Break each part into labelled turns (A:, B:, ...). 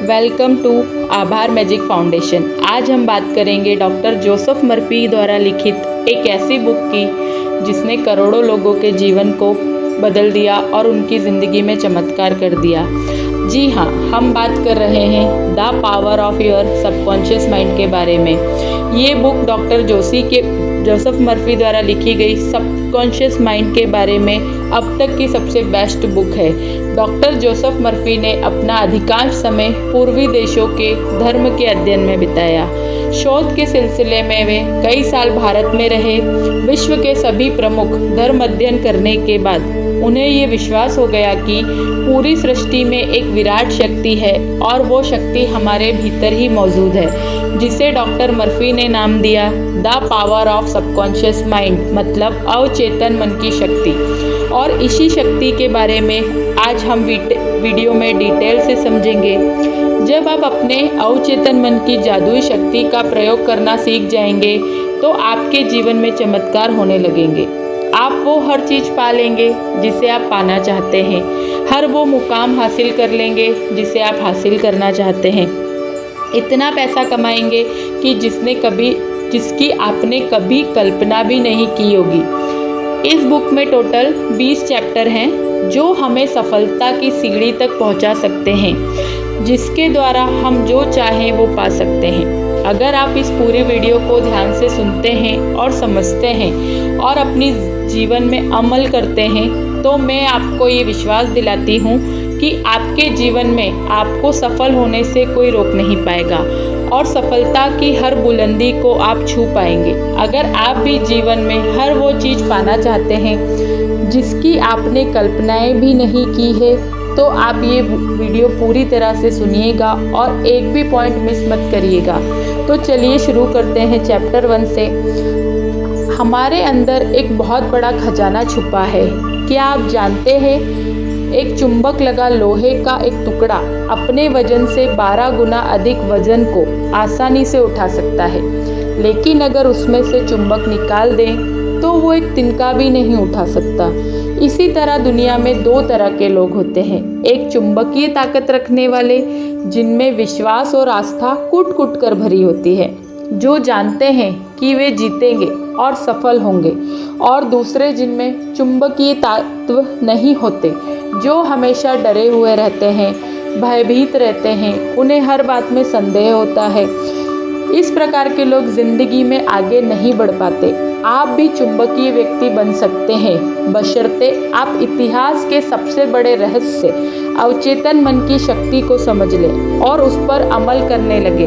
A: Welcome to आभार magic foundation. आज हम बात करेंगे डॉक्टर जोसेफ मर्फी द्वारा लिखित एक ऐसी बुक की जिसने करोड़ों लोगों के जीवन को बदल दिया और उनकी ज़िंदगी में चमत्कार कर दिया। जी हाँ, हम बात कर रहे हैं the power of your subconscious mind के बारे में। ये बुक डॉक्टर जोसेफ मर्फी द्वारा लिखी गई सबकॉन्शियस माइंड के बारे में अब तक की सबसे बेस्ट बुक है। डॉक्टर जोसेफ मर्फी ने अपना अधिकांश समय पूर्वी देशों के धर्म के अध्ययन में बिताया। शोध के सिलसिले में वे कई साल भारत में रहे। विश्व के सभी प्रमुख धर्म अध्ययन करने के बाद उन्हें ये विश्वास हो गया कि पूरी सृष्टि में एक विराट शक्ति है और वो शक्ति हमारे भीतर ही मौजूद है, जिसे डॉक्टर मर्फी ने नाम दिया the power of subconscious mind, मतलब अवचेतन मन की शक्ति। और इसी शक्ति के बारे में आज हम वीडियो में डिटेल से समझेंगे। जब आप अपने अवचेतन मन की जादुई शक्ति का प्रयोग करना सीख जाएंगे तो आपके जीवन में चमत्कार होने लगेंगे। आप वो हर चीज़ पा लेंगे जिसे आप पाना चाहते हैं, हर वो मुकाम हासिल कर लेंगे जिसे आप हासिल करना चाहते हैं। इतना पैसा कमाएंगे कि जिसकी आपने कभी कल्पना भी नहीं की होगी। इस बुक में टोटल 20 चैप्टर हैं जो हमें सफलता की सीढ़ी तक पहुंचा सकते हैं, जिसके द्वारा हम जो चाहें वो पा सकते हैं। अगर आप इस पूरे वीडियो को ध्यान से सुनते हैं और समझते हैं और अपनी जीवन में अमल करते हैं तो मैं आपको ये विश्वास दिलाती हूँ कि आपके जीवन में आपको सफल होने से कोई रोक नहीं पाएगा और सफलता की हर बुलंदी को आप छू पाएंगे। अगर आप भी जीवन में हर वो चीज़ पाना चाहते हैं जिसकी आपने कल्पनाएं भी नहीं की है तो आप ये वीडियो पूरी तरह से सुनिएगा और एक भी पॉइंट मिस मत करिएगा। तो चलिए शुरू करते हैं चैप्टर 1 से। हमारे अंदर एक बहुत बड़ा खजाना छुपा है। क्या आप जानते हैं, एक चुंबक लगा लोहे का एक टुकड़ा अपने वजन से 12 गुना अधिक वजन को आसानी से उठा सकता है, लेकिन अगर उसमें से चुंबक निकाल दें तो वो एक तिनका भी नहीं उठा सकता। इसी तरह दुनिया में 2 तरह के लोग होते हैं, एक चुंबकीय ताकत रखने वाले जिनमें विश्वास और आस्था कूट कूट कर भरी होती है, जो जानते हैं कि वे जीतेंगे और सफल होंगे, और दूसरे जिनमें चुंबकीय तत्व नहीं होते, जो हमेशा डरे हुए रहते हैं, भयभीत रहते हैं, उन्हें हर बात में संदेह होता है। इस प्रकार के लोग जिंदगी में आगे नहीं बढ़ पाते। आप भी चुंबकीय व्यक्ति बन सकते हैं, बशर्ते आप इतिहास के सबसे बड़े रहस्य अवचेतन मन की शक्ति को समझ लें और उस पर अमल करने लगे।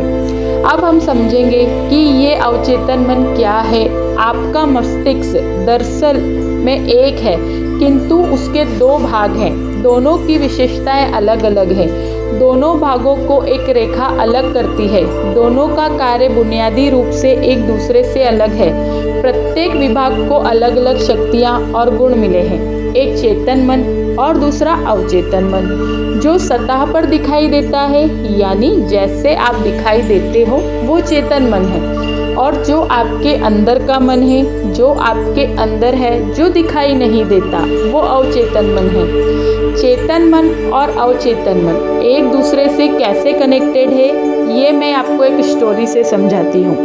A: अब हम समझेंगे कि ये अवचेतन मन क्या है। आपका मस्तिष्क दरअसल में एक है, किंतु उसके 2 भाग हैं। दोनों की विशेषताएं अलग अलग हैं। दोनों भागों को एक रेखा अलग करती है। दोनों का कार्य बुनियादी रूप से एक दूसरे से अलग है। प्रत्येक विभाग को अलग अलग शक्तियाँ और गुण मिले हैं, एक चेतन मन और दूसरा अवचेतन मन। जो सतह पर दिखाई देता है, यानी जैसे आप दिखाई देते हो, वो चेतन मन है, और जो आपके अंदर का मन है, जो आपके अंदर है, जो दिखाई नहीं देता, वो अवचेतन मन है। चेतन मन और अवचेतन मन एक दूसरे से कैसे कनेक्टेड है, ये मैं आपको एक स्टोरी से समझाती हूँ।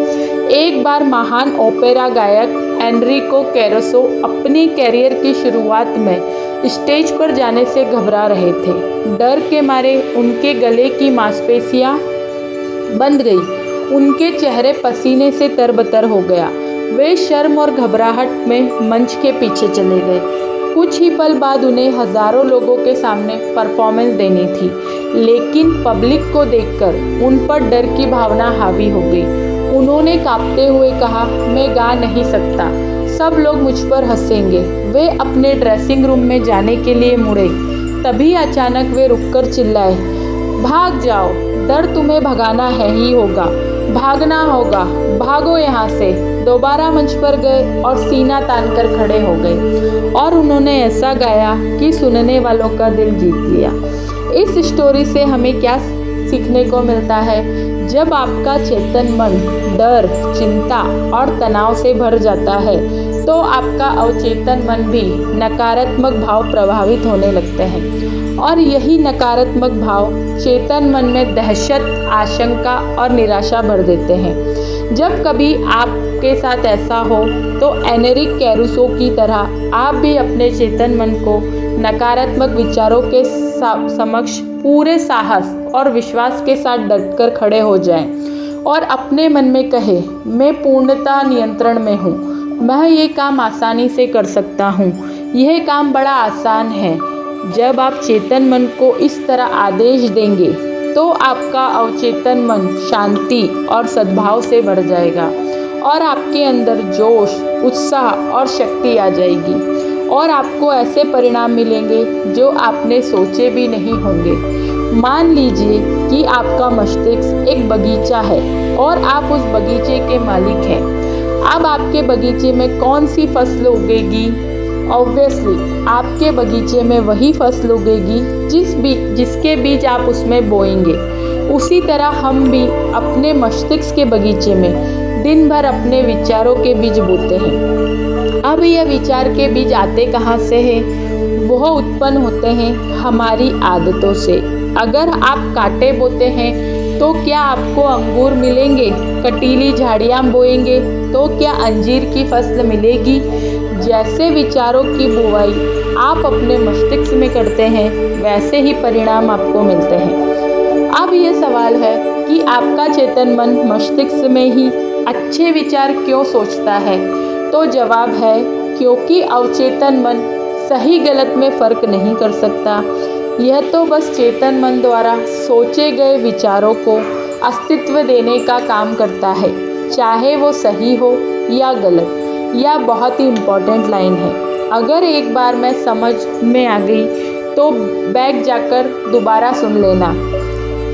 A: एक बार महान ओपेरा गायक एनरिको कैरुसो अपने कैरियर की शुरुआत में स्टेज पर जाने से घबरा रहे थे। डर के मारे उनके गले की मांसपेशियां बंध गई, उनके चेहरे पसीने से तरबतर हो गया। वे शर्म और घबराहट में मंच के पीछे चले गए। कुछ ही पल बाद उन्हें हजारों लोगों के सामने परफॉर्मेंस देनी थी, लेकिन पब्लिक को देखकर उन पर डर की भावना हावी हो गई। उन्होंने कांपते हुए कहा, मैं गा नहीं सकता, सब लोग मुझ पर हंसेंगे। वे अपने ड्रेसिंग रूम में जाने के लिए मुड़े, तभी अचानक वे रुककर चिल्लाए, भाग जाओ, डर तुम्हें भगाना है ही होगा, भागना होगा, भागो यहाँ से। दोबारा मंच पर गए और सीना तान कर खड़े हो गए, और उन्होंने ऐसा गाया कि सुनने वालों का दिल जीत लिया। इस स्टोरी से हमें क्या सीखने को मिलता है? जब आपका चेतन मन डर, चिंता और तनाव से भर जाता है तो आपका अवचेतन मन भी नकारात्मक भाव प्रभावित होने लगते हैं और यही नकारात्मक भाव चेतन मन में दहशत, आशंका और निराशा भर देते हैं। जब कभी आपके साथ ऐसा हो तो एनेरिक कैरूसो की तरह आप भी अपने चेतन मन को नकारात्मक विचारों के समक्ष पूरे साहस और विश्वास के साथ डटकर खड़े हो जाएं और अपने मन में कहे, मैं पूर्णतः नियंत्रण में हूँ, मैं ये काम आसानी से कर सकता हूँ, यह काम बड़ा आसान है। जब आप चेतन मन को इस तरह आदेश देंगे तो आपका अवचेतन मन शांति और सद्भाव से भर जाएगा और आपके अंदर जोश, उत्साह और शक्ति आ जाएगी और आपको ऐसे परिणाम मिलेंगे जो आपने सोचे भी नहीं होंगे। मान लीजिए कि आपका मस्तिष्क एक बगीचा है और आप उस बगीचे के मालिक हैं। अब आपके बगीचे में कौन सी फसल उगेगी? ऑब्वियसली आपके बगीचे में वही फसल उगेगी जिसके बीज आप उसमें बोएंगे। उसी तरह हम भी अपने मस्तिष्क के बगीचे में दिन भर अपने विचारों के बीज बोते हैं। अब यह विचार के बीज आते कहाँ से हैं? वह उत्पन्न होते हैं हमारी आदतों से। अगर आप कांटे बोते हैं तो क्या आपको अंगूर मिलेंगे? कटीली झाड़ियाँ बोएंगे तो क्या अंजीर की फसल मिलेगी? जैसे विचारों की बुवाई आप अपने मस्तिष्क में करते हैं वैसे ही परिणाम आपको मिलते हैं। अब ये सवाल है कि आपका चेतन मन मस्तिष्क में ही अच्छे विचार क्यों सोचता है? तो जवाब है क्योंकि अवचेतन मन सही गलत में फ़र्क नहीं कर सकता। यह तो बस चेतन मन द्वारा सोचे गए विचारों को अस्तित्व देने का काम करता है, चाहे वो सही हो या गलत। यह बहुत ही इम्पोर्टेंट लाइन है। अगर एक बार मैं समझ में आ गई तो बैक जाकर दोबारा सुन लेना।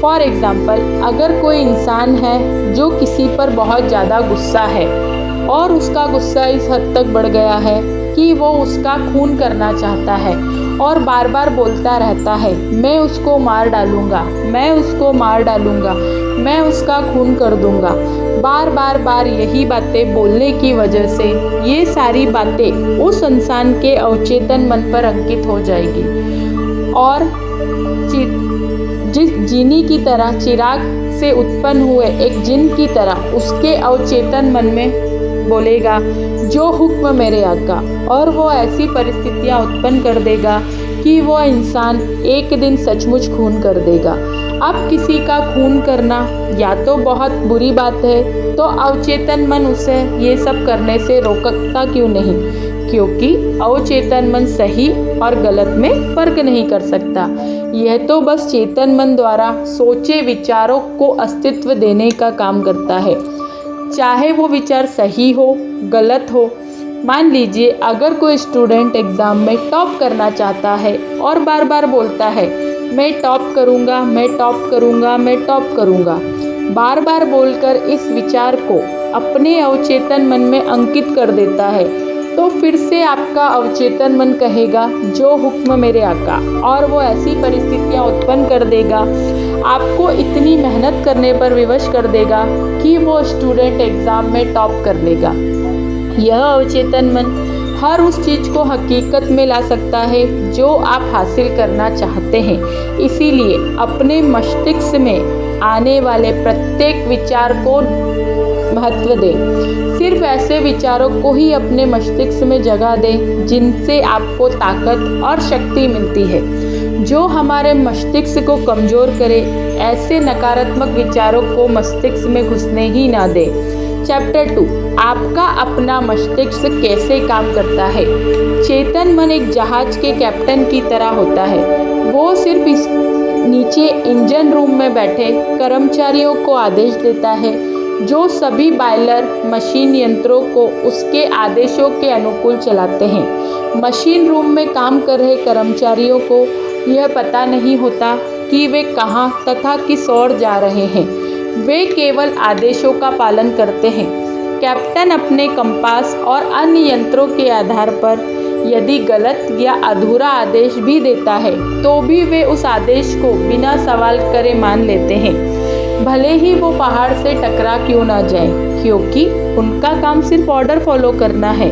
A: फॉर एग्ज़ाम्पल, अगर कोई इंसान है जो किसी पर बहुत ज़्यादा गुस्सा है और उसका गुस्सा इस हद तक बढ़ गया है कि वो उसका खून करना चाहता है और बार बार बोलता रहता है, मैं उसको मार डालूँगा, मैं उसको मार डालूँगा, मैं उसका खून कर दूँगा। बार यही बातें बोलने की वजह से ये सारी बातें उस इंसान के अवचेतन मन पर अंकित हो जाएगी और जिस जीनी की तरह चिराग से उत्पन्न हुए एक जिन की तरह उसके अवचेतन मन में बोलेगा, जो हुक्म मेरे आका, और वो ऐसी परिस्थितियाँ उत्पन्न कर देगा कि वो इंसान एक दिन सचमुच खून कर देगा। अब किसी का खून करना या तो बहुत बुरी बात है, तो अवचेतन मन उसे ये सब करने से रोकता क्यों नहीं? क्योंकि अवचेतन मन सही और गलत में फ़र्क नहीं कर सकता। यह तो बस चेतन मन द्वारा सोचे विचारों को अस्तित्व देने का काम करता है, चाहे वो विचार सही हो गलत हो। मान लीजिए अगर कोई स्टूडेंट एग्ज़ाम में टॉप करना चाहता है और बार बार बोलता है, मैं टॉप करूँगा, मैं टॉप करूँगा, मैं टॉप करूँगा, बार बार बोलकर इस विचार को अपने अवचेतन मन में अंकित कर देता है, तो फिर से आपका अवचेतन मन कहेगा, जो हुक्म मेरे आका, और वो ऐसी परिस्थितियाँ उत्पन्न कर देगा, आपको इतनी मेहनत करने पर विवश कर देगा कि वो स्टूडेंट एग्ज़ाम में टॉप कर लेगा। यह अवचेतन मन हर उस चीज़ को हकीकत में ला सकता है जो आप हासिल करना चाहते हैं। इसीलिए अपने मस्तिष्क में आने वाले प्रत्येक विचार को महत्व दें। सिर्फ ऐसे विचारों को ही अपने मस्तिष्क में जगह दें जिनसे आपको ताकत और शक्ति मिलती है। जो हमारे मस्तिष्क को कमज़ोर करे, ऐसे नकारात्मक विचारों को मस्तिष्क में घुसने ही ना दें। चैप्टर 2, आपका अपना मस्तिष्क कैसे काम करता है। चेतन मन एक जहाज के कैप्टन की तरह होता है। वो सिर्फ इस नीचे इंजन रूम में बैठे कर्मचारियों को आदेश देता है, जो सभी बॉयलर मशीन यंत्रों को उसके आदेशों के अनुकूल चलाते हैं। मशीन रूम में काम कर रहे कर्मचारियों को यह पता नहीं होता कि वे कहाँ तथा किस ओर जा रहे हैं। वे केवल आदेशों का पालन करते हैं। कैप्टन अपने कंपास और अन्य यंत्रों के आधार पर यदि गलत या अधूरा आदेश भी देता है तो भी वे उस आदेश को बिना सवाल करे मान लेते हैं, भले ही वो पहाड़ से टकरा क्यों ना जाए, क्योंकि उनका काम सिर्फ ऑर्डर फॉलो करना है।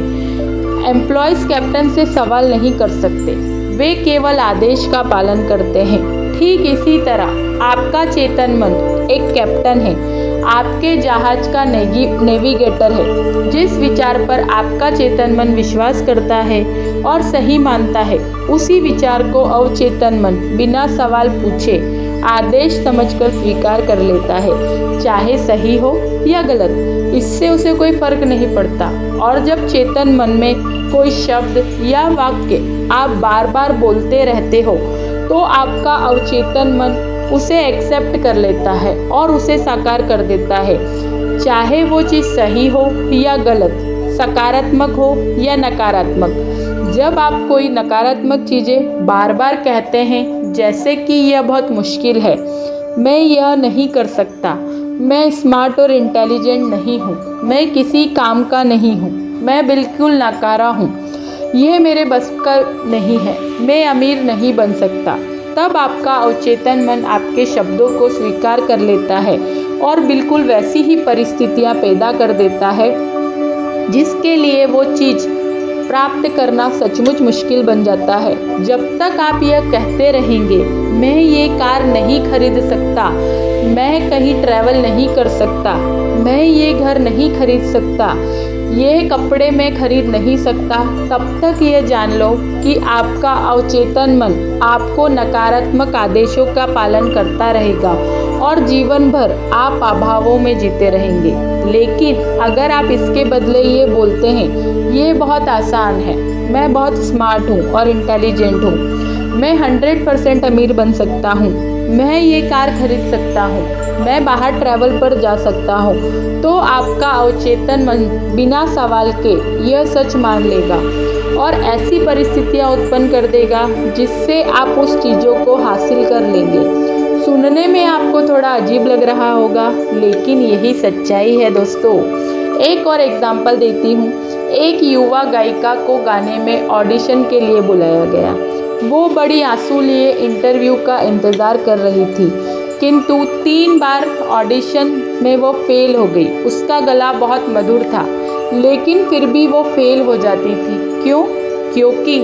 A: एम्प्लॉयज़ कैप्टन से सवाल नहीं कर सकते, वे केवल आदेश का पालन करते हैं। ठीक इसी तरह आपका चेतन मन एक कैप्टन है, आपके जहाज का नेविगेटर है। जिस विचार पर आपका चेतन मन विश्वास करता है और सही मानता है, उसी विचार को अवचेतन मन बिना सवाल पूछे आदेश समझकर स्वीकार कर लेता है, चाहे सही हो या गलत। इससे उसे कोई फर्क नहीं पड़ता। और जब चेतन मन में कोई शब्द या वाक्य आप बार बार बोलते रहते हो, तो आपका अवचेतन मन उसे एक्सेप्ट कर लेता है और उसे साकार कर देता है, चाहे वो चीज़ सही हो या गलत, सकारात्मक हो या नकारात्मक। जब आप कोई नकारात्मक चीज़ें बार बार कहते हैं, जैसे कि यह बहुत मुश्किल है, मैं यह नहीं कर सकता, मैं स्मार्ट और इंटेलिजेंट नहीं हूँ, मैं किसी काम का नहीं हूँ, मैं बिल्कुल नाकारा हूँ, यह मेरे बस का नहीं है, मैं अमीर नहीं बन सकता, तब आपका अवचेतन मन आपके शब्दों को स्वीकार कर लेता है और बिल्कुल वैसी ही परिस्थितियाँ पैदा कर देता है जिसके लिए वो चीज़ प्राप्त करना सचमुच मुश्किल बन जाता है। जब तक आप यह कहते रहेंगे, मैं ये कार नहीं खरीद सकता, मैं कहीं ट्रैवल नहीं कर सकता, मैं ये घर नहीं खरीद सकता, ये कपड़े मैं खरीद नहीं सकता, तब तक ये जान लो कि आपका अवचेतन मन आपको नकारात्मक आदेशों का पालन करता रहेगा और जीवन भर आप अभावों में जीते रहेंगे। लेकिन अगर आप इसके बदले ये बोलते हैं, ये बहुत आसान है, मैं बहुत स्मार्ट हूँ और इंटेलिजेंट हूँ, मैं 100% अमीर बन सकता हूँ, मैं ये कार खरीद सकता हूँ, मैं बाहर ट्रैवल पर जा सकता हूँ, तो आपका अवचेतन मन बिना सवाल के यह सच मान लेगा और ऐसी परिस्थितियाँ उत्पन्न कर देगा जिससे आप उस चीज़ों को हासिल कर लेंगे। सुनने में आपको थोड़ा अजीब लग रहा होगा, लेकिन यही सच्चाई है दोस्तों। एक और एग्जाम्पल देती हूँ। एक युवा गायिका को गाने में ऑडिशन के लिए बुलाया गया। वो बड़ी आंसू लिए इंटरव्यू का इंतज़ार कर रही थी, किंतु 3 बार ऑडिशन में वो फेल हो गई। उसका गला बहुत मधुर था, लेकिन फिर भी वो फेल हो जाती थी। क्यों? क्योंकि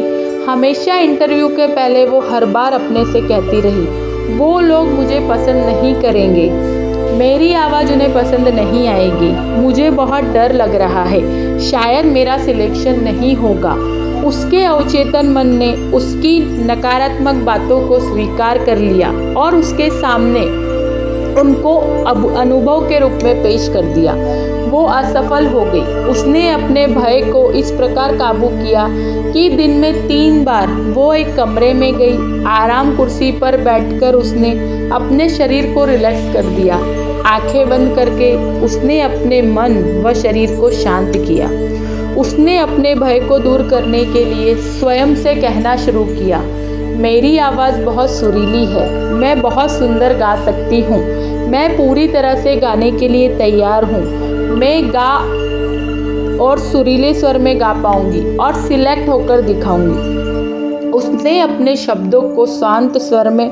A: हमेशा इंटरव्यू के पहले वो हर बार अपने से कहती रही, वो लोग मुझे पसंद नहीं करेंगे, मेरी आवाज़ उन्हें पसंद नहीं आएगी, मुझे बहुत डर लग रहा है, शायद मेरा सिलेक्शन नहीं होगा। उसके अवचेतन मन ने उसकी नकारात्मक बातों को स्वीकार कर लिया और उसके सामने उनको अनुभव के रूप में पेश कर दिया। वो असफल हो गई। उसने अपने भय को इस प्रकार काबू किया कि दिन में 3 बार वो एक कमरे में गई। आराम कुर्सी पर बैठकर उसने अपने शरीर को रिलैक्स कर दिया। आंखें बंद करके उसने अपने मन व शरीर को शांत किया। उसने अपने भय को दूर करने के लिए स्वयं से कहना शुरू किया, मेरी आवाज़ बहुत सुरीली है, मैं बहुत सुंदर गा सकती हूँ, मैं पूरी तरह से गाने के लिए तैयार हूँ, मैं गा और सुरीले स्वर में गा पाऊँगी और सिलेक्ट होकर दिखाऊँगी। उसने अपने शब्दों को शांत स्वर में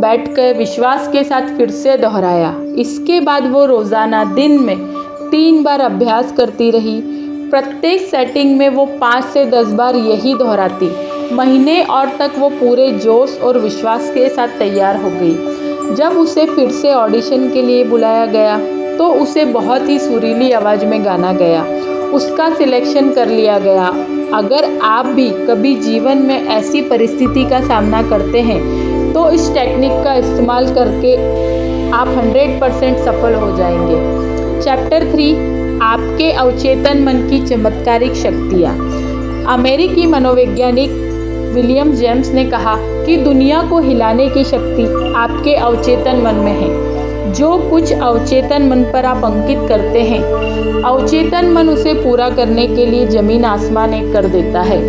A: बैठकर विश्वास के साथ फिर से दोहराया। इसके बाद वो रोज़ाना दिन में 3 बार अभ्यास करती रही। प्रत्येक सेटिंग में वो 5 से 10 बार यही दोहराती। महीने और तक वो पूरे जोश और विश्वास के साथ तैयार हो गई। जब उसे फिर से ऑडिशन के लिए बुलाया गया तो उसे बहुत ही सुरीली आवाज़ में गाना गया। उसका सिलेक्शन कर लिया गया। अगर आप भी कभी जीवन में ऐसी परिस्थिति का सामना करते हैं तो इस टेक्निक का इस्तेमाल करके आप 100% सफल हो जाएंगे। चैप्टर 3, आपके अवचेतन मन की चमत्कारिक शक्तियाँ। अमेरिकी मनोवैज्ञानिक विलियम जेम्स ने कहा कि दुनिया को हिलाने की शक्ति आपके अवचेतन मन में है। जो कुछ अवचेतन मन पर आप अंकित करते हैं, अवचेतन मन उसे पूरा करने के लिए जमीन आसमान एक कर देता है।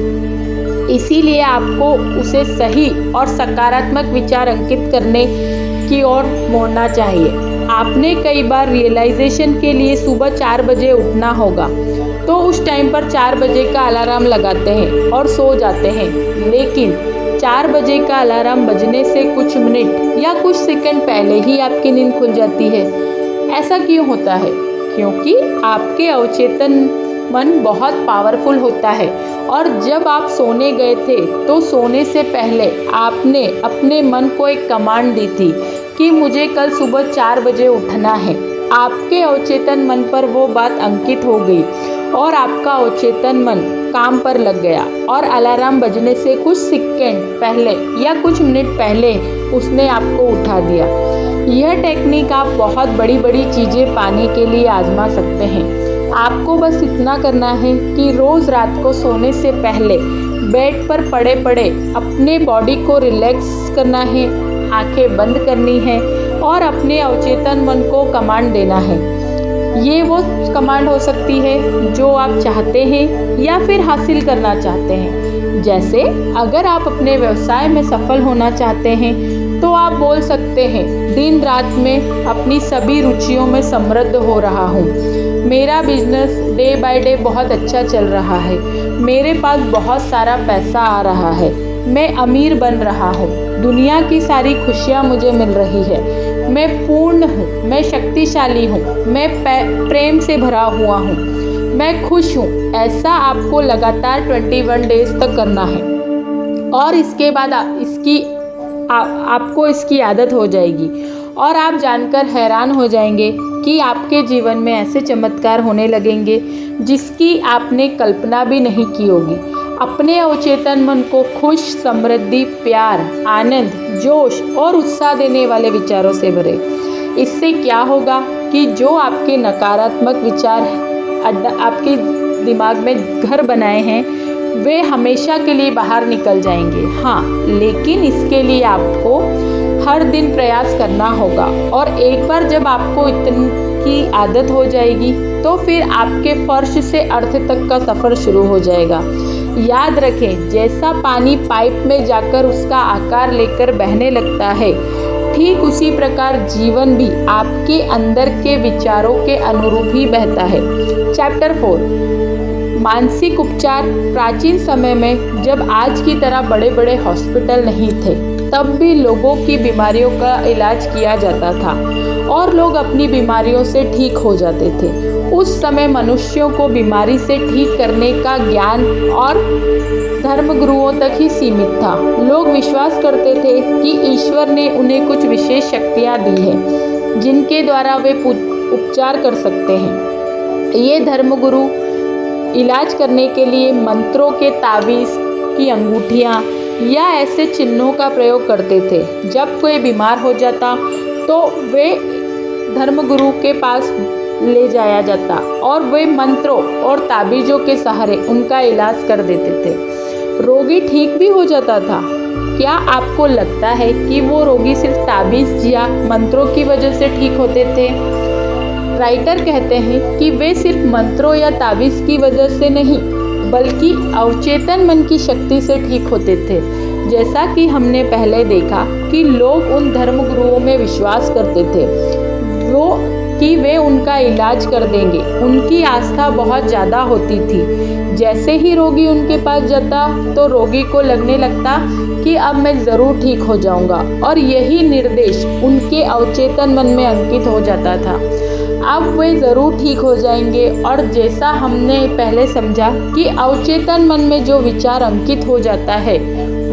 A: इसीलिए आपको उसे सही और सकारात्मक विचार अंकित करने की ओर मोड़ना चाहिए। आपने कई बार रियलाइजेशन के लिए सुबह 4 बजे उठना होगा, तो उस टाइम पर 4 बजे का अलार्म लगाते हैं और सो जाते हैं। लेकिन 4 बजे का अलार्म बजने से कुछ मिनट या कुछ सेकंड पहले ही आपकी नींद खुल जाती है। ऐसा क्यों होता है? क्योंकि आपके अवचेतन मन बहुत पावरफुल होता है और जब आप सोने गए थे तो सोने से पहले आपने अपने मन को एक कमांड दी थी कि मुझे कल सुबह 4 बजे उठना है। आपके अवचेतन मन पर वो बात अंकित हो गई और आपका अवचेतन मन काम पर लग गया और अलार्म बजने से कुछ सेकंड पहले या कुछ मिनट पहले उसने आपको उठा दिया। यह टेक्निक आप बहुत बड़ी बड़ी चीज़ें पाने के लिए आजमा सकते हैं। आपको बस इतना करना है कि रोज़ रात को सोने से पहले बेड पर पड़े पड़े अपने बॉडी को रिलैक्स करना है, आंखें बंद करनी है और अपने अवचेतन मन को कमांड देना है। ये वो कमांड हो सकती है जो आप चाहते हैं या फिर हासिल करना चाहते हैं। जैसे अगर आप अपने व्यवसाय में सफल होना चाहते हैं तो आप बोल सकते हैं, दिन रात में अपनी सभी रुचियों में समृद्ध हो रहा हूँ, मेरा बिजनेस डे बाय डे बहुत अच्छा चल रहा है, मेरे पास बहुत सारा पैसा आ रहा है, मैं अमीर बन रहा हूँ, दुनिया की सारी खुशियाँ मुझे मिल रही है, मैं पूर्ण हूँ, मैं शक्तिशाली हूँ, मैं प्रेम से भरा हुआ हूँ, मैं खुश हूँ। ऐसा आपको लगातार 21 डेज तक करना है और इसके बाद आपको इसकी आदत हो जाएगी और आप जानकर हैरान हो जाएंगे कि आपके जीवन में ऐसे चमत्कार होने लगेंगे जिसकी आपने कल्पना भी नहीं की होगी। अपने अवचेतन मन को खुश, समृद्धि, प्यार, आनंद, जोश और उत्साह देने वाले विचारों से भरे। इससे क्या होगा कि जो आपके नकारात्मक विचार आपके दिमाग में घर बनाए हैं वे हमेशा के लिए बाहर निकल जाएंगे। हाँ, लेकिन इसके लिए आपको हर दिन प्रयास करना होगा और एक बार जब आपको इतनी की आदत हो जाएगी तो फिर आपके फर्श से अर्थ तक का सफ़र शुरू हो जाएगा। याद रखें, जैसा पानी पाइप में जाकर उसका आकार लेकर बहने लगता है, ठीक उसी प्रकार जीवन भी आपके अंदर के विचारों के अनुरूप ही बहता है। चैप्टर 4, मानसिक उपचार। प्राचीन समय में जब आज की तरह बड़े बड़े हॉस्पिटल नहीं थे, तब भी लोगों की बीमारियों का इलाज किया जाता था और लोग अपनी बीमारियों से ठीक हो जाते थे। उस समय मनुष्यों को बीमारी से ठीक करने का ज्ञान और धर्मगुरुओं तक ही सीमित था। लोग विश्वास करते थे कि ईश्वर ने उन्हें कुछ विशेष शक्तियाँ दी हैं जिनके द्वारा वे उपचार कर सकते हैं। ये धर्मगुरु इलाज करने के लिए मंत्रों के ताबीज़ की अंगूठियाँ या ऐसे चिन्हों का प्रयोग करते थे। जब कोई बीमार हो जाता तो वे धर्मगुरु के पास ले जाया जाता और वे मंत्रों और ताबीज़ों के सहारे उनका इलाज कर देते थे। रोगी ठीक भी हो जाता था। क्या आपको लगता है कि वो रोगी सिर्फ ताबीज़ या मंत्रों की वजह से ठीक होते थे? राइटर कहते हैं कि वे सिर्फ मंत्रों या ताबीज़ की वजह से नहीं, बल्कि अवचेतन मन की शक्ति से ठीक होते थे। जैसा कि हमने पहले देखा कि लोग उन धर्मगुरुओं में विश्वास करते थे कि वे उनका इलाज कर देंगे। उनकी आस्था बहुत ज़्यादा होती थी। जैसे ही रोगी उनके पास जाता तो रोगी को लगने लगता कि अब मैं ज़रूर ठीक हो जाऊंगा और यही निर्देश उनके अवचेतन मन में अंकित हो जाता था। अब वे ज़रूर ठीक हो जाएंगे और जैसा हमने पहले समझा कि अवचेतन मन में जो विचार अंकित हो जाता है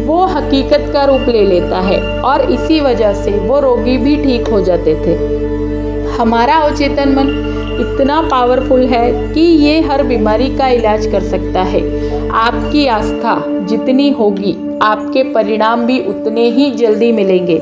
A: वो हकीकत का रूप ले लेता है और इसी वजह से वो रोगी भी ठीक हो जाते थे। हमारा अवचेतन मन इतना पावरफुल है कि ये हर बीमारी का इलाज कर सकता है। आपकी आस्था जितनी होगी, आपके परिणाम भी उतने ही जल्दी मिलेंगे।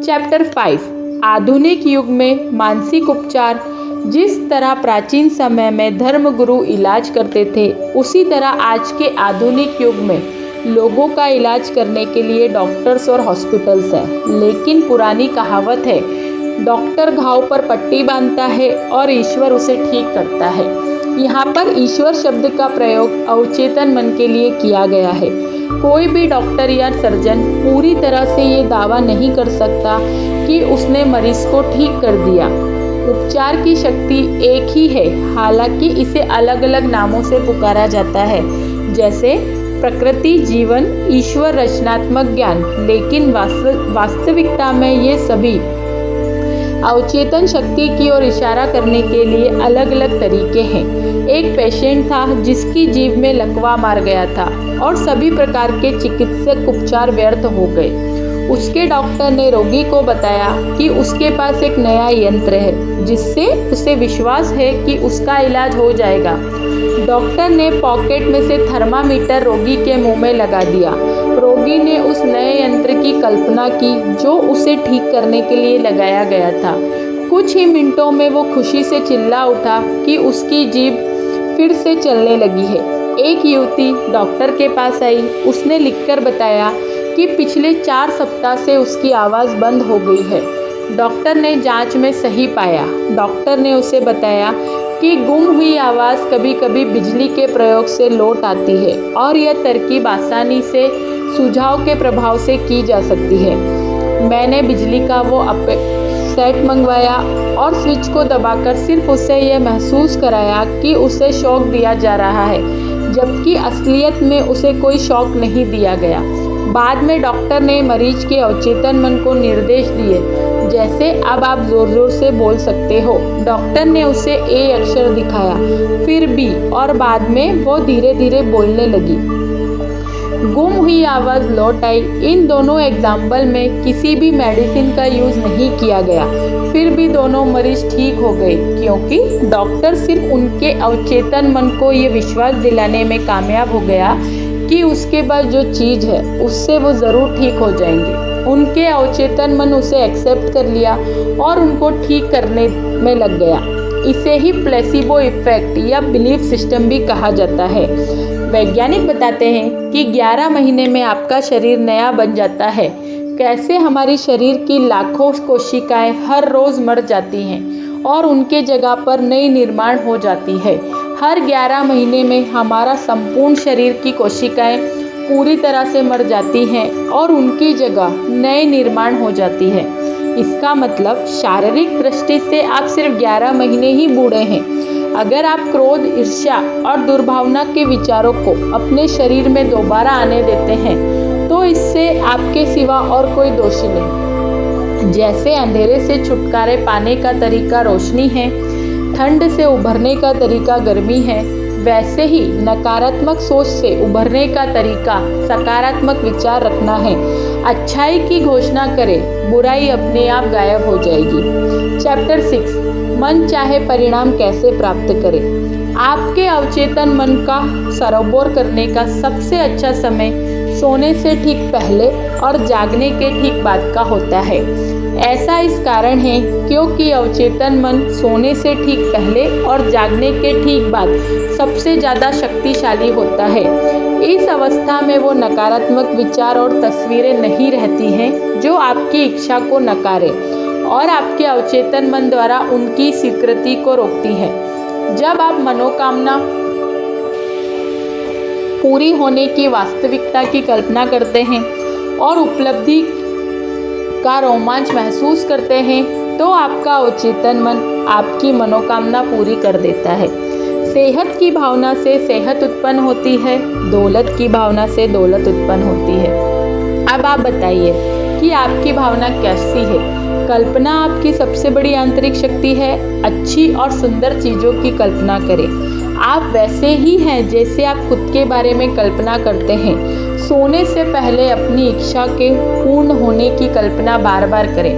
A: चैप्टर 5, आधुनिक युग में मानसिक उपचार। जिस तरह प्राचीन समय में धर्मगुरु इलाज करते थे, उसी तरह आज के आधुनिक युग में लोगों का इलाज करने के लिए डॉक्टर्स और हॉस्पिटल्स हैं। लेकिन पुरानी कहावत है, डॉक्टर घाव पर पट्टी बांधता है और ईश्वर उसे ठीक करता है। यहाँ पर ईश्वर शब्द का प्रयोग अवचेतन मन के लिए किया गया है। कोई भी डॉक्टर या सर्जन पूरी तरह से ये दावा नहीं कर सकता कि उसने मरीज को ठीक कर दिया। उपचार की शक्ति एक ही है, हालांकि इसे अलग अलग नामों से पुकारा जाता है, जैसे प्रकृति, जीवन, ईश्वर, रचनात्मक ज्ञान। लेकिन वास्तविकता में ये सभी अवचेतन शक्ति की ओर इशारा करने के लिए अलग अलग तरीके हैं। एक पेशेंट था जिसकी जीभ में लकवा मार गया था और सभी प्रकार के चिकित्सक उपचार व्यर्थ हो गए। उसके डॉक्टर ने रोगी को बताया कि उसके पास एक नया यंत्र है जिससे उसे विश्वास है कि उसका इलाज हो जाएगा। डॉक्टर ने पॉकेट में से थर्मामीटर रोगी के मुंह में लगा दिया। रोगी ने उस नए यंत्र की कल्पना की जो उसे ठीक करने के लिए लगाया गया था। कुछ ही मिनटों में वो खुशी से चिल्ला उठा कि उसकी जीभ फिर से चलने लगी है। एक युवती डॉक्टर के पास आई। उसने लिखकर बताया कि पिछले 4 सप्ताह से उसकी आवाज़ बंद हो गई है। डॉक्टर ने जांच में सही पाया। डॉक्टर ने उसे बताया कि गुम हुई आवाज़ कभी कभी बिजली के प्रयोग से लौट आती है और यह तरकीब आसानी से सुझाव के प्रभाव से की जा सकती है। मैंने बिजली का वो सेट मंगवाया और स्विच को दबाकर सिर्फ उसे यह महसूस कराया कि उसे शॉक दिया जा रहा है, जबकि असलियत में उसे कोई शॉक नहीं दिया गया। बाद में डॉक्टर ने मरीज के अवचेतन मन को निर्देश दिए, जैसे अब आप जोर जोर से बोल सकते हो। डॉक्टर ने उसे ए अक्षर दिखाया, फिर बी, और बाद में वो धीरे धीरे बोलने लगी। गुम हुई आवाज़ लौट आई। इन दोनों एग्जाम्पल में किसी भी मेडिसिन का यूज़ नहीं किया गया, फिर भी दोनों मरीज ठीक हो गए, क्योंकि डॉक्टर सिर्फ उनके अवचेतन मन को ये विश्वास दिलाने में कामयाब हो गया कि उसके पास जो चीज़ है उससे वो ज़रूर ठीक हो जाएंगे। उनके अवचेतन मन उसे एक्सेप्ट कर लिया और उनको ठीक करने में लग गया। इसे ही प्लेसिबो इफेक्ट या बिलीफ सिस्टम भी कहा जाता है। वैज्ञानिक बताते हैं कि 11 महीने में आपका शरीर नया बन जाता है। कैसे हमारी शरीर की लाखों कोशिकाएं हर रोज़ मर जाती हैं और उनके जगह पर नई निर्माण हो जाती है। हर 11 महीने में हमारा संपूर्ण शरीर की कोशिकाएं पूरी तरह से मर जाती हैं और उनकी जगह नए निर्माण हो जाती है। इसका मतलब शारीरिक दृष्टि से आप सिर्फ 11 महीने ही बूढ़े हैं। अगर आप क्रोध, ईर्ष्या और दुर्भावना के विचारों को अपने शरीर में दोबारा आने देते हैं तो इससे आपके सिवा और कोई दोषी नहीं। जैसे अंधेरे से छुटकारे पाने का तरीका रोशनी है, ठंड से उभरने का तरीका गर्मी है, वैसे ही नकारात्मक सोच से उभरने का तरीका सकारात्मक विचार रखना है। अच्छाई की घोषणा करें, बुराई अपने आप गायब हो जाएगी। चैप्टर 6, मन चाहे परिणाम कैसे प्राप्त करें। आपके अवचेतन मन का सरोबोर करने का सबसे अच्छा समय सोने से ठीक पहले और जागने के ठीक बाद का होता है। ऐसा इस कारण है क्योंकि अवचेतन मन सोने से ठीक पहले और जागने के ठीक बाद सबसे ज़्यादा शक्तिशाली होता है। इस अवस्था में वो नकारात्मक विचार और तस्वीरें नहीं रहती हैं जो आपकी इच्छा को नकारे और आपके अवचेतन मन द्वारा उनकी स्वीकृति को रोकती हैं। जब आप मनोकामना पूरी होने की वास्तविकता की कल्पना करते हैं और उपलब्धि का रोमांच महसूस करते हैं तो आपका अवचेतन मन आपकी मनोकामना पूरी कर देता है। सेहत की भावना से सेहत उत्पन्न होती है, दौलत की भावना से दौलत उत्पन्न होती है। अब आप बताइए कि आपकी भावना कैसी है। कल्पना आपकी सबसे बड़ी आंतरिक शक्ति है। अच्छी और सुंदर चीज़ों की कल्पना करें। आप वैसे ही हैं जैसे आप खुद के बारे में कल्पना करते हैं। सोने से पहले अपनी इच्छा के पूर्ण होने की कल्पना बार बार करें।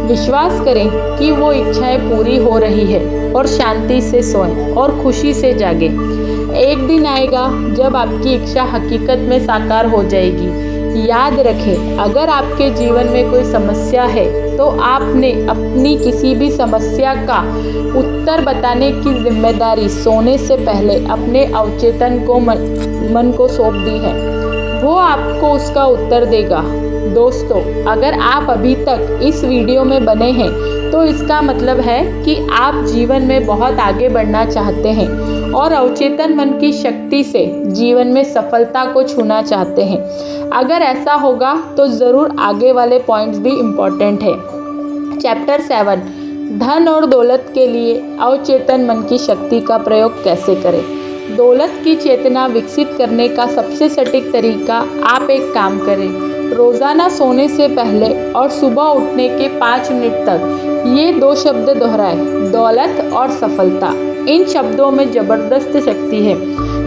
A: विश्वास करें कि वो इच्छाएं पूरी हो रही है और शांति से सोएं और खुशी से जागें। एक दिन आएगा जब आपकी इच्छा हकीकत में साकार हो जाएगी। याद रखें, अगर आपके जीवन में कोई समस्या है तो आपने अपनी किसी भी समस्या का उत्तर बताने की जिम्मेदारी सोने से पहले अपने अवचेतन को मन को सौंप दी है। वो आपको उसका उत्तर देगा। दोस्तों, अगर आप अभी तक इस वीडियो में बने हैं तो इसका मतलब है कि आप जीवन में बहुत आगे बढ़ना चाहते हैं और अवचेतन मन की शक्ति से जीवन में सफलता को छूना चाहते हैं। अगर ऐसा होगा तो ज़रूर आगे वाले पॉइंट्स भी इम्पॉर्टेंट है। चैप्टर 7, धन और दौलत के लिए अवचेतन मन की शक्ति का प्रयोग कैसे करें। दौलत की चेतना विकसित करने का सबसे सटीक तरीका, आप एक काम करें, रोज़ाना सोने से पहले और सुबह उठने के 5 मिनट तक ये दो शब्द दोहराए, दौलत और सफलता। इन शब्दों में ज़बरदस्त शक्ति है।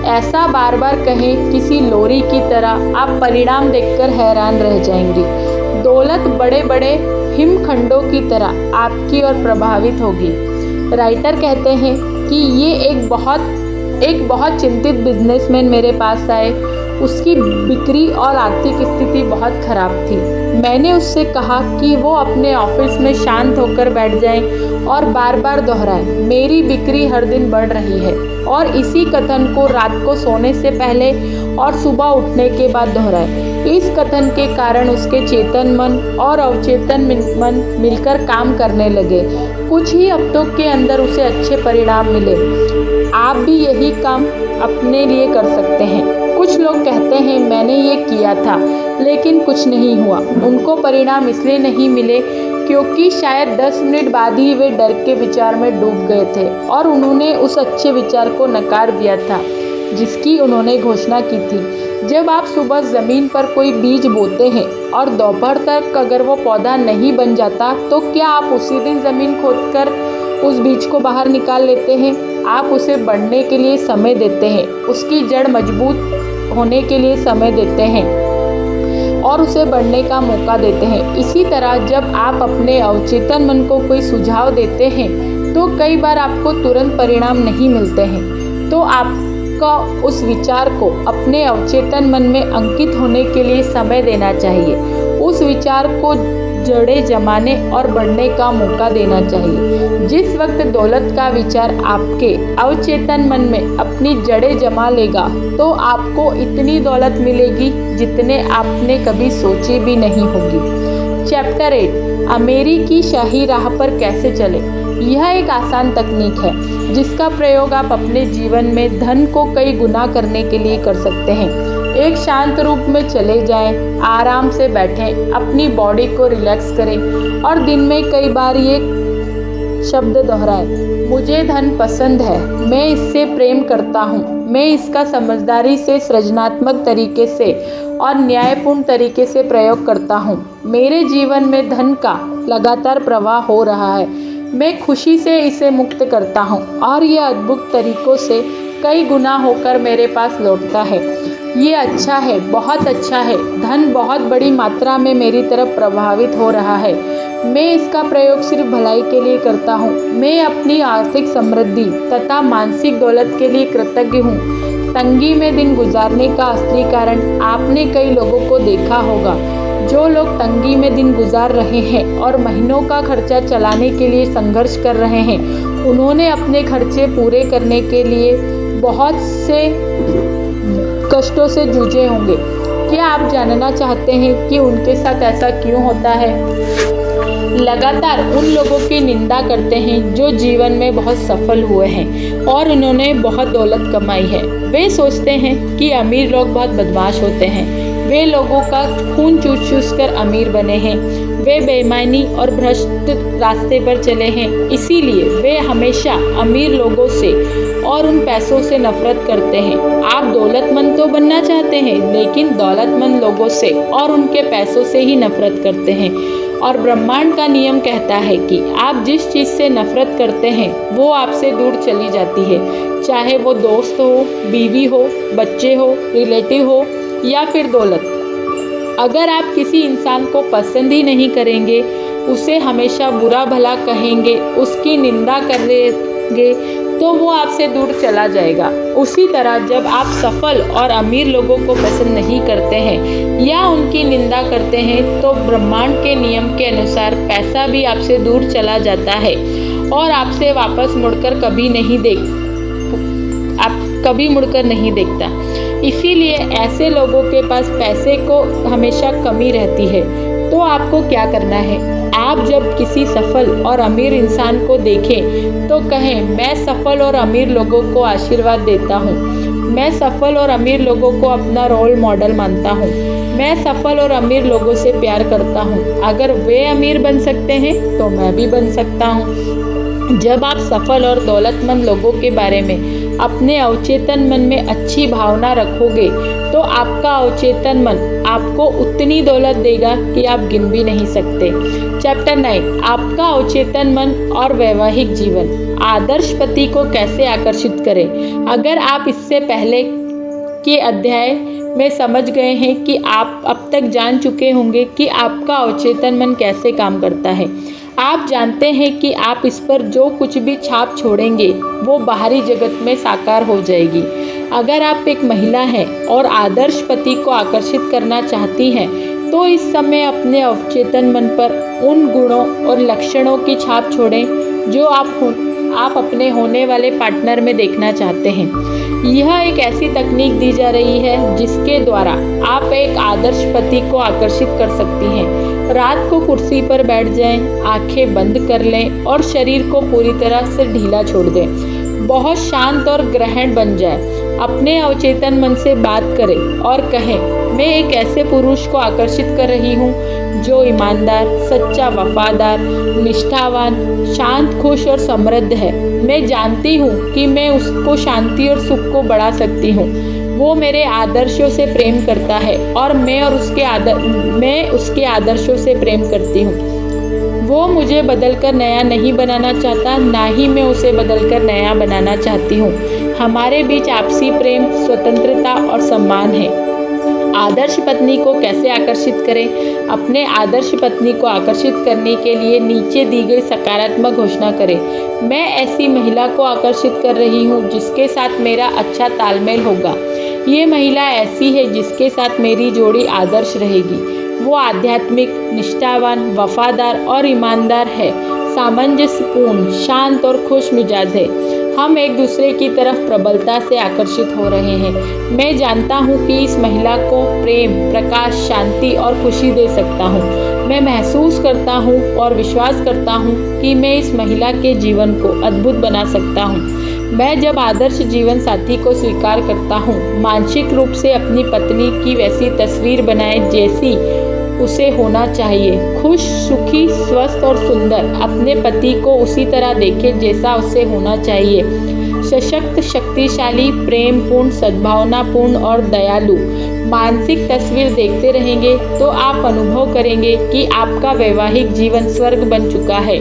A: ऐसा बार बार कहें किसी लोरी की तरह, आप परिणाम देखकर हैरान रह जाएंगे। दौलत बड़े बड़े हिमखंडों की तरह आपकी ओर प्रभावित होगी। राइटर कहते हैं कि ये एक बहुत चिंतित बिजनेसमैन मेरे पास आए। उसकी बिक्री और आर्थिक स्थिति बहुत खराब थी। मैंने उससे कहा कि वो अपने ऑफिस में शांत होकर बैठ जाए और बार बार दोहराए, मेरी बिक्री हर दिन बढ़ रही है। और इसी कथन को रात को सोने से पहले और सुबह उठने के बाद दोहराए। इस कथन के कारण उसके चेतन मन और अवचेतन मन मिलकर काम करने लगे। कुछ ही हफ्तों के अंदर उसे अच्छे परिणाम मिले। आप भी यही काम अपने लिए कर सकते हैं। कुछ लोग कहते हैं मैंने ये किया था लेकिन कुछ नहीं हुआ। उनको परिणाम इसलिए नहीं मिले क्योंकि शायद 10 मिनट बाद ही वे डर के विचार में डूब गए थे और उन्होंने उस अच्छे विचार को नकार दिया था जिसकी उन्होंने घोषणा की थी। जब आप सुबह ज़मीन पर कोई बीज बोते हैं और दोपहर तक अगर वो पौधा नहीं बन जाता तो क्या आप उसी दिन ज़मीन खोदकर उस बीज को बाहर निकाल लेते हैं? आप उसे बढ़ने के लिए समय देते हैं, उसकी जड़ मजबूत होने के लिए समय देते हैं और उसे बढ़ने का मौका देते हैं। इसी तरह जब आप अपने अवचेतन मन को कोई सुझाव देते हैं तो कई बार आपको तुरंत परिणाम नहीं मिलते हैं। तो आपका उस विचार को अपने अवचेतन मन में अंकित होने के लिए समय देना चाहिए। उस विचार को जड़ें जमाने और बढ़ने का मौका देना चाहिए। जिस वक्त दौलत का विचार आपके अवचेतन मन में अपनी जड़ें जमा लेगा तो आपको इतनी दौलत मिलेगी जितने आपने कभी सोची भी नहीं होगी। चैप्टर 8, अमेरिकी शाही राह पर कैसे चले। यह एक आसान तकनीक है जिसका प्रयोग आप अपने जीवन में धन को कई गुना करने के लिए कर सकते हैं। एक शांत रूप में चले जाएं, आराम से बैठें, अपनी बॉडी को रिलैक्स करें और दिन में कई बार ये शब्द दोहराएं, मुझे धन पसंद है, मैं इससे प्रेम करता हूँ, मैं इसका समझदारी से, सृजनात्मक तरीके से और न्यायपूर्ण तरीके से प्रयोग करता हूँ। मेरे जीवन में धन का लगातार प्रवाह हो रहा है, मैं खुशी से इसे मुक्त करता हूँ और यह अद्भुत तरीकों से कई गुना होकर मेरे पास लौटता है। ये अच्छा है, बहुत अच्छा है। धन बहुत बड़ी मात्रा में मेरी तरफ प्रभावित हो रहा है। मैं इसका प्रयोग सिर्फ भलाई के लिए करता हूँ। मैं अपनी आर्थिक समृद्धि तथा मानसिक दौलत के लिए कृतज्ञ हूँ। तंगी में दिन गुजारने का असली कारण आपने कई लोगों को देखा होगा। जो लोग तंगी में दिन गुजार रहे हैं और महीनों का खर्चा चलाने के लिए संघर्ष कर रहे हैं, उन्होंने अपने खर्चे पूरे करने के लिए बहुत से कष्टों से जूझे होंगे। क्या आप जानना चाहते हैं कि उनके साथ ऐसा क्यों होता है? लगातार उन लोगों की निंदा करते हैं जो जीवन में बहुत सफल हुए हैं और उन्होंने बहुत दौलत कमाई है। वे सोचते हैं कि अमीर लोग बहुत बदमाश होते हैं। वे लोगों का खून चूस कर अमीर बने हैं। वे बेईमानी और भ्रष्ट रास्ते पर चले हैं, इसीलिए वे हमेशा अमीर लोगों से और उन पैसों से नफरत करते हैं। आप दौलतमंद तो बनना चाहते हैं लेकिन दौलतमंद लोगों से और उनके पैसों से ही नफरत करते हैं। और ब्रह्मांड का नियम कहता है कि आप जिस चीज़ से नफरत करते हैं वो आपसे दूर चली जाती है, चाहे वो दोस्त हो, बीवी हो, बच्चे हो, रिलेटिव हो या फिर दौलत। अगर आप किसी इंसान को पसंद ही नहीं करेंगे, उसे हमेशा बुरा भला कहेंगे, उसकी निंदा करेंगे तो वो आपसे दूर चला जाएगा। उसी तरह जब आप सफल और अमीर लोगों को पसंद नहीं करते हैं या उनकी निंदा करते हैं तो ब्रह्मांड के नियम के अनुसार पैसा भी आपसे दूर चला जाता है और आपसे वापस मुड़कर कभी मुड़कर नहीं देखता। इसीलिए ऐसे लोगों के पास पैसे को हमेशा कमी रहती है। तो आपको क्या करना है? आप जब किसी सफल और अमीर इंसान को देखें तो कहें, मैं सफल और अमीर लोगों को आशीर्वाद देता हूँ। मैं सफल और अमीर लोगों को अपना रोल मॉडल मानता हूँ। मैं सफल और अमीर लोगों से प्यार करता हूँ। अगर वे अमीर बन सकते हैं तो मैं भी बन सकता हूँ। जब आप सफल और दौलतमंद लोगों के बारे में अपने अवचेतन मन में अच्छी भावना रखोगे तो आपका अवचेतन मन आपको उतनी दौलत देगा कि आप गिन भी नहीं सकते। चैप्टर 9, आपका अवचेतन मन और वैवाहिक जीवन। आदर्श पति को कैसे आकर्षित करें। अगर आप इससे पहले के अध्याय में समझ गए हैं कि आप अब तक जान चुके होंगे कि आपका अवचेतन मन कैसे काम करता है। आप जानते हैं कि आप इस पर जो कुछ भी छाप छोड़ेंगे वो बाहरी जगत में साकार हो जाएगी। अगर आप एक महिला हैं और आदर्श पति को आकर्षित करना चाहती हैं तो इस समय अपने अवचेतन मन पर उन गुणों और लक्षणों की छाप छोड़ें जो आप अपने होने वाले पार्टनर में देखना चाहते हैं। यह एक ऐसी तकनीक दी जा रही है जिसके द्वारा आप एक आदर्श पति को आकर्षित कर सकती हैं। रात को कुर्सी पर बैठ जाएं, आंखें बंद कर लें और शरीर को पूरी तरह से ढीला छोड़ दें। बहुत शांत और ग्रहण बन जाए। अपने अवचेतन मन से बात करें और कहें, मैं एक ऐसे पुरुष को आकर्षित कर रही हूँ जो ईमानदार, सच्चा, वफादार, निष्ठावान, शांत, खुश और समृद्ध है। मैं जानती हूँ कि मैं उसको शांति और सुख को बढ़ा सकती हूँ। वो मेरे आदर्शों से प्रेम करता है और मैं उसके आदर्शों से प्रेम करती हूँ। वो मुझे बदलकर नया नहीं बनाना चाहता, ना ही मैं उसे बदलकर नया बनाना चाहती हूँ। हमारे बीच आपसी प्रेम, स्वतंत्रता और सम्मान है। आदर्श पत्नी को कैसे आकर्षित करें। अपने आदर्श पत्नी को आकर्षित करने के लिए नीचे दी गई सकारात्मक घोषणा करें। मैं ऐसी महिला को आकर्षित कर रही हूँ जिसके साथ मेरा अच्छा तालमेल होगा। ये महिला ऐसी है जिसके साथ मेरी जोड़ी आदर्श रहेगी। वो आध्यात्मिक, निष्ठावान, वफादार और ईमानदार है, सामंजस्यपूर्ण, शांत और खुश मिजाज है। हम एक दूसरे की तरफ प्रबलता से आकर्षित हो रहे हैं। मैं जानता हूँ कि इस महिला को प्रेम, प्रकाश, शांति और खुशी दे सकता हूँ। मैं महसूस करता हूँ और विश्वास करता हूँ कि मैं इस महिला के जीवन को अद्भुत बना सकता हूँ। मैं जब आदर्श जीवन साथी को स्वीकार करता हूँ, मानसिक रूप से अपनी पत्नी की वैसी तस्वीर बनाए जैसी उसे होना चाहिए। खुश, सुखी, स्वस्थ और सुंदर। अपने पति को उसी तरह देखें जैसा उसे होना चाहिए। सशक्त, शक्तिशाली, प्रेमपूर्ण, सद्भावनापूर्ण और दयालु। मानसिक तस्वीर देखते रहेंगे तो आप अनुभव करेंगे कि आपका वैवाहिक जीवन स्वर्ग बन चुका है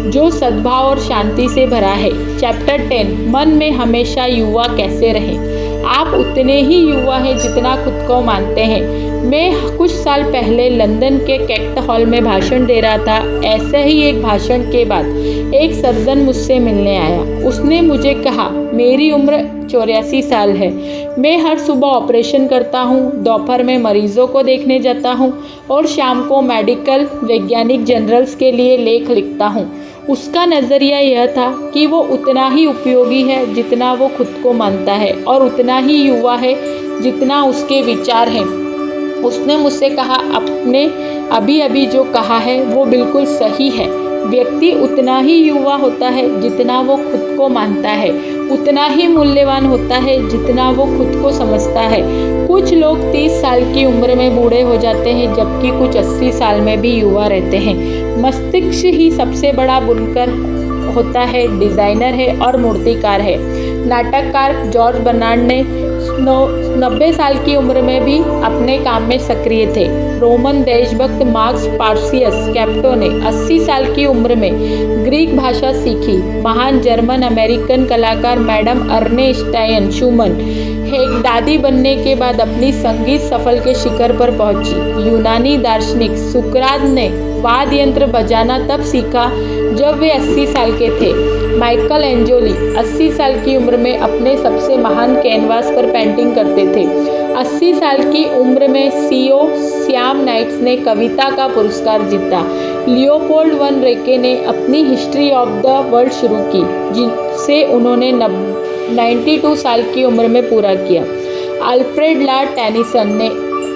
A: जो सद्भाव और शांति से भरा है। चैप्टर 10, मन में हमेशा युवा कैसे रहें। आप उतने ही युवा हैं जितना खुद को मानते हैं। मैं कुछ साल पहले लंदन के कैक्ट हॉल में भाषण दे रहा था। ऐसे ही एक भाषण के बाद एक सर्जन मुझसे मिलने आया। उसने मुझे कहा, मेरी उम्र 84 साल है। मैं हर सुबह ऑपरेशन करता हूँ, दोपहर में मरीजों को देखने जाता हूँ और शाम को मेडिकल वैज्ञानिक जर्नल्स के लिए लेख लिखता हूँ। उसका नज़रिया यह था कि वो उतना ही उपयोगी है जितना वो खुद को मानता है और उतना ही युवा है जितना उसके विचार हैं। उसने मुझसे कहा, आपने अभी जो कहा है वो बिल्कुल सही है। व्यक्ति उतना ही युवा होता है जितना वो खुद को मानता है, उतना ही मूल्यवान होता है जितना वो खुद को समझता है। कुछ लोग 30 साल की उम्र में बूढ़े हो जाते हैं जबकि कुछ 80 साल में भी युवा रहते हैं। मस्तिष्क ही सबसे बड़ा बुनकर होता है, डिज़ाइनर है और मूर्तिकार है। नाटककार जॉर्ज बर्नार्ड ने 90 साल की उम्र में भी अपने काम में सक्रिय थे। रोमन देशभक्त मार्क्स पार्सियस कैप्टो ने 80 साल की उम्र में ग्रीक भाषा सीखी। महान जर्मन अमेरिकन कलाकार मैडम अर्नेस्टाइन शूमन एक दादी बनने के बाद अपनी संगीत सफल के शिखर पर पहुंची। यूनानी दार्शनिक सुकरात ने वाद्य यंत्र बजाना तब सीखा जब वे 80 साल के थे। माइकल एंजेलो 80 साल की उम्र में अपने सबसे महान कैनवास पर पेंटिंग करते थे। 80 साल की उम्र में सीओ श्याम नाइट्स ने कविता का पुरस्कार जीता। लियोपोल्ड वन रेके ने अपनी हिस्ट्री ऑफ द वर्ल्ड शुरू की जिसे उन्होंने 92 साल की उम्र में पूरा किया। अल्फ्रेड लॉर्ड टेनिसन ने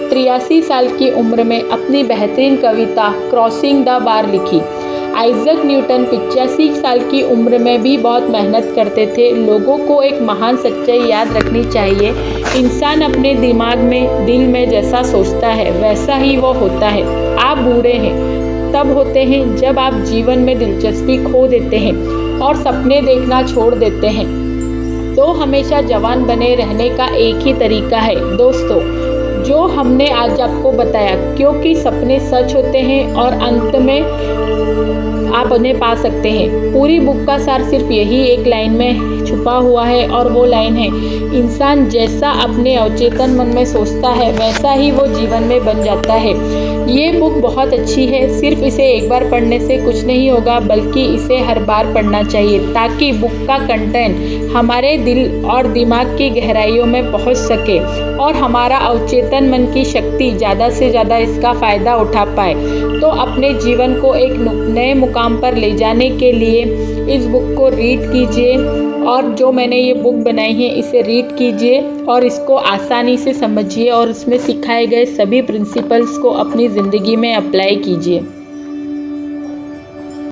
A: 83 साल की उम्र में अपनी बेहतरीन कविता क्रॉसिंग द बार लिखी। आइजक न्यूटन 85 साल की उम्र में भी बहुत मेहनत करते थे। लोगों को एक महान सच्चाई याद रखनी चाहिए, इंसान अपने दिमाग में, दिल में जैसा सोचता है वैसा ही वो होता है। आप बूढ़े हैं तब होते हैं जब आप जीवन में दिलचस्पी खो देते हैं और सपने देखना छोड़ देते हैं। तो हमेशा जवान बने रहने का एक ही तरीका है दोस्तों, जो हमने आज आपको बताया, क्योंकि सपने सच होते हैं और अंत में आप उन्हें पा सकते हैं। पूरी बुक का सार सिर्फ यही एक लाइन में छुपा हुआ है और वो लाइन है, इंसान जैसा अपने अवचेतन मन में सोचता है वैसा ही वो जीवन में बन जाता है। ये बुक बहुत अच्छी है, सिर्फ इसे एक बार पढ़ने से कुछ नहीं होगा, बल्कि इसे हर बार पढ़ना चाहिए ताकि बुक का कंटेंट हमारे दिल और दिमाग की गहराइयों में पहुंच सके और हमारा अवचेतन मन की शक्ति ज़्यादा से ज़्यादा इसका फ़ायदा उठा पाए। तो अपने जीवन को एक नए मुकाम पर ले जाने के लिए इस बुक को रीड कीजिए और जो मैंने ये बुक बनाई है इसे रीड कीजिए और इसको आसानी से समझिए और इसमें सिखाए गए सभी प्रिंसिपल्स को अपनी ज़िंदगी में अप्लाई कीजिए।